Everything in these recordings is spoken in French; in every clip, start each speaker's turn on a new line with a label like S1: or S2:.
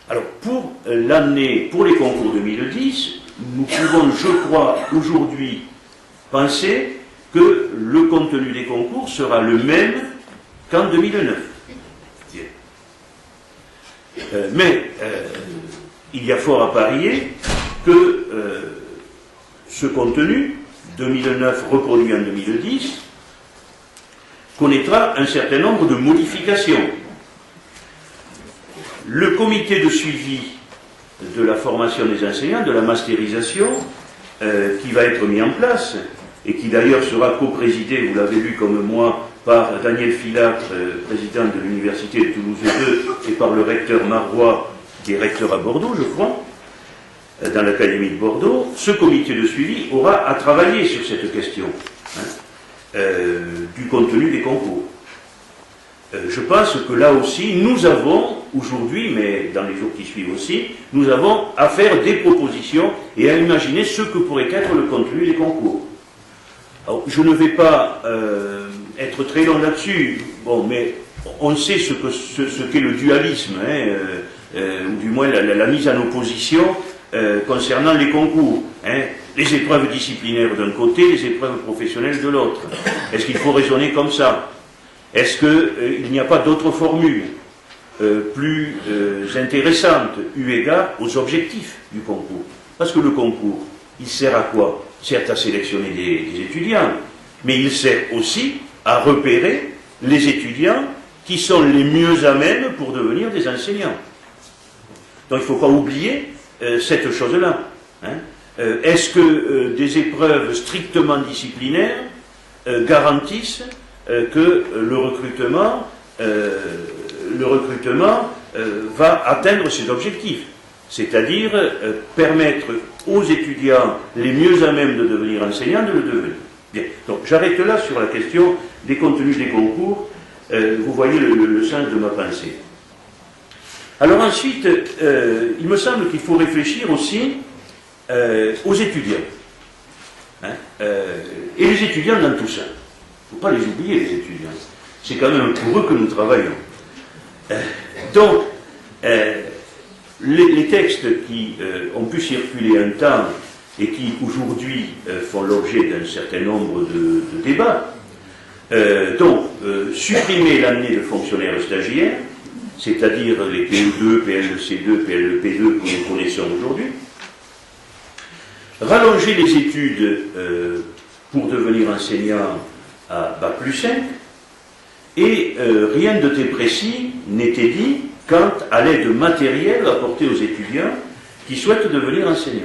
S1: Alors, pour les concours 2010, nous pouvons, je crois, aujourd'hui penser que le contenu des concours sera le même qu'en 2009. Mais il y a fort à parier que ce contenu, 2009 reproduit en 2010, connaîtra un certain nombre de modifications. Le comité de suivi de la formation des enseignants, de la masterisation, qui va être mis en place, et qui d'ailleurs sera co-présidé, vous l'avez lu comme moi, par Daniel Filâtre, président de l'Université de Toulouse 2, et par le recteur Marois, qui est recteur à Bordeaux, je crois, dans l'Académie de Bordeaux. Ce comité de suivi aura à travailler sur cette question du contenu des concours. Je pense que là aussi, nous avons, aujourd'hui, mais dans les jours qui suivent aussi, nous avons à faire des propositions et à imaginer ce que pourrait être le contenu des concours. Alors, je ne vais pas être très long là-dessus, bon, mais on sait ce qu'est le dualisme, ou du moins la mise en opposition concernant les concours. Les épreuves disciplinaires d'un côté, les épreuves professionnelles de l'autre. Est-ce qu'il faut raisonner comme ça? Est-ce qu'il n'y a pas d'autres formules plus intéressantes eu égard aux objectifs du concours? Parce que le concours, il sert à quoi? Certes à sélectionner des étudiants, mais il sert aussi à repérer les étudiants qui sont les mieux à même pour devenir des enseignants. Donc il ne faut pas oublier cette chose-là. Est-ce que des épreuves strictement disciplinaires garantissent que le recrutement va atteindre ses objectifs, c'est-à-dire permettre aux étudiants les mieux à même de devenir enseignants de le devenir. Bien, donc j'arrête là sur la question des contenus des concours. Vous voyez le sens de ma pensée. Alors ensuite, il me semble qu'il faut réfléchir aussi aux étudiants. Et les étudiants dans tout ça. Il ne faut pas les oublier, les étudiants. C'est quand même pour eux que nous travaillons. Donc, les textes qui ont pu circuler un temps et qui aujourd'hui font l'objet d'un certain nombre de débats, supprimer l'année de fonctionnaires stagiaires, c'est-à-dire les PE2, PLC2, PLP2 que nous connaissons aujourd'hui, rallonger les études pour devenir enseignant à Bac+5, et rien de très précis n'était dit quant à l'aide matérielle apportée aux étudiants qui souhaitent devenir enseignants.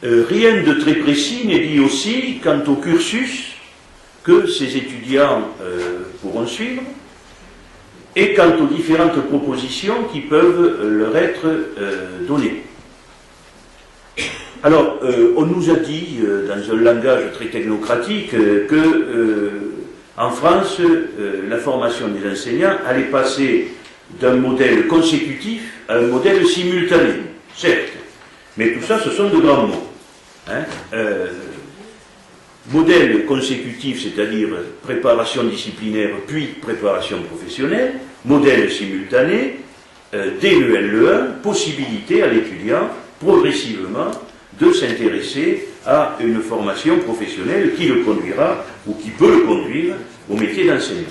S1: Rien de très précis n'est dit aussi quant au cursus que ces étudiants pourront suivre et quant aux différentes propositions qui peuvent leur être données. Alors, on nous a dit, dans un langage très technocratique, que en France, la formation des enseignants allait passer d'un modèle consécutif à un modèle simultané, certes, mais tout ça, ce sont de grands mots. Modèle consécutif, c'est-à-dire préparation disciplinaire puis préparation professionnelle, modèle simultané, dès le LE1, possibilité à l'étudiant, progressivement, de s'intéresser à une formation professionnelle qui le conduira, ou qui peut le conduire, au métier d'enseignant.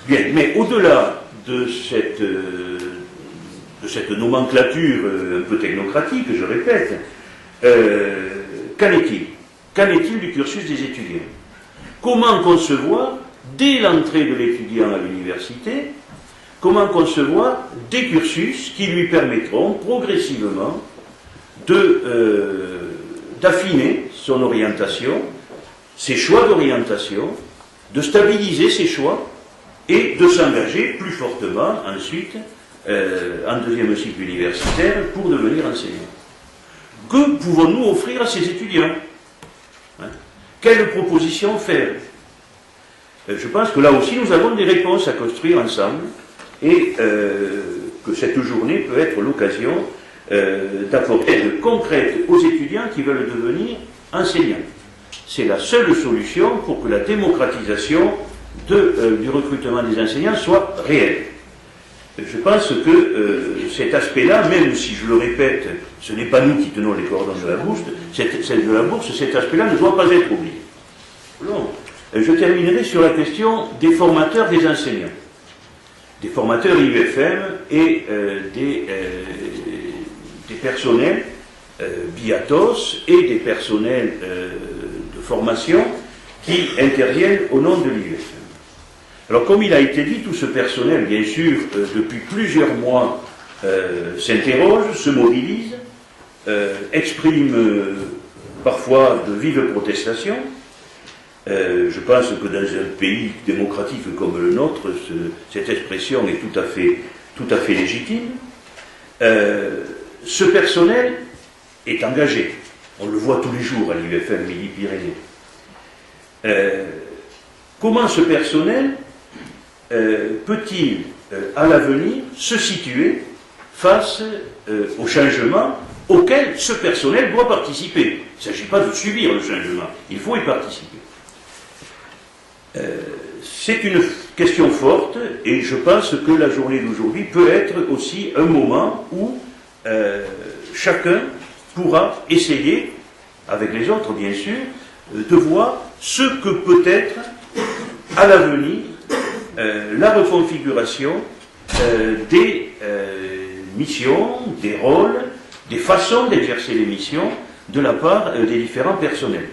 S1: Bien, mais au-delà de cette nomenclature un peu technocratique, je répète, qu'en est-il? Qu'en est-il du cursus des étudiants? Comment concevoir, dès l'entrée de l'étudiant à l'université, comment concevoir des cursus qui lui permettront progressivement d'affiner son orientation, ses choix d'orientation, de stabiliser ses choix et de s'engager plus fortement ensuite en deuxième cycle universitaire pour devenir enseignant. Que pouvons-nous offrir à ces étudiants? Quelles propositions faire? Je pense que là aussi nous avons des réponses à construire ensemble et que cette journée peut être l'occasion d'apporter aide concrète aux étudiants qui veulent devenir enseignants. C'est la seule solution pour que la démocratisation du recrutement des enseignants soit réelle. je pense que cet aspect-là, même si, je le répète, ce n'est pas nous qui tenons les cordons de la bourse, cet aspect-là ne doit pas être oublié. Non. Je terminerai sur la question des formateurs, des enseignants. Des formateurs IUFM et des personnels BIATOS et des personnels de formation qui interviennent au nom de l'IUFM. Alors, comme il a été dit, tout ce personnel, bien sûr, depuis plusieurs mois, s'interroge, se mobilise, exprime parfois de vives protestations. Je pense que dans un pays démocratique comme le nôtre, cette expression est tout à fait légitime. Ce personnel est engagé. On le voit tous les jours à l'IUFM Midi-Pyrénées. Comment ce personnel peut-il, à l'avenir, se situer face au changement auquel ce personnel doit participer? Il ne s'agit pas de subir le changement, il faut y participer. C'est une question forte et je pense que la journée d'aujourd'hui peut être aussi un moment où chacun pourra essayer, avec les autres bien sûr, de voir ce que peut être à l'avenir la reconfiguration des missions, des rôles, des façons d'exercer les missions de la part des différents personnels.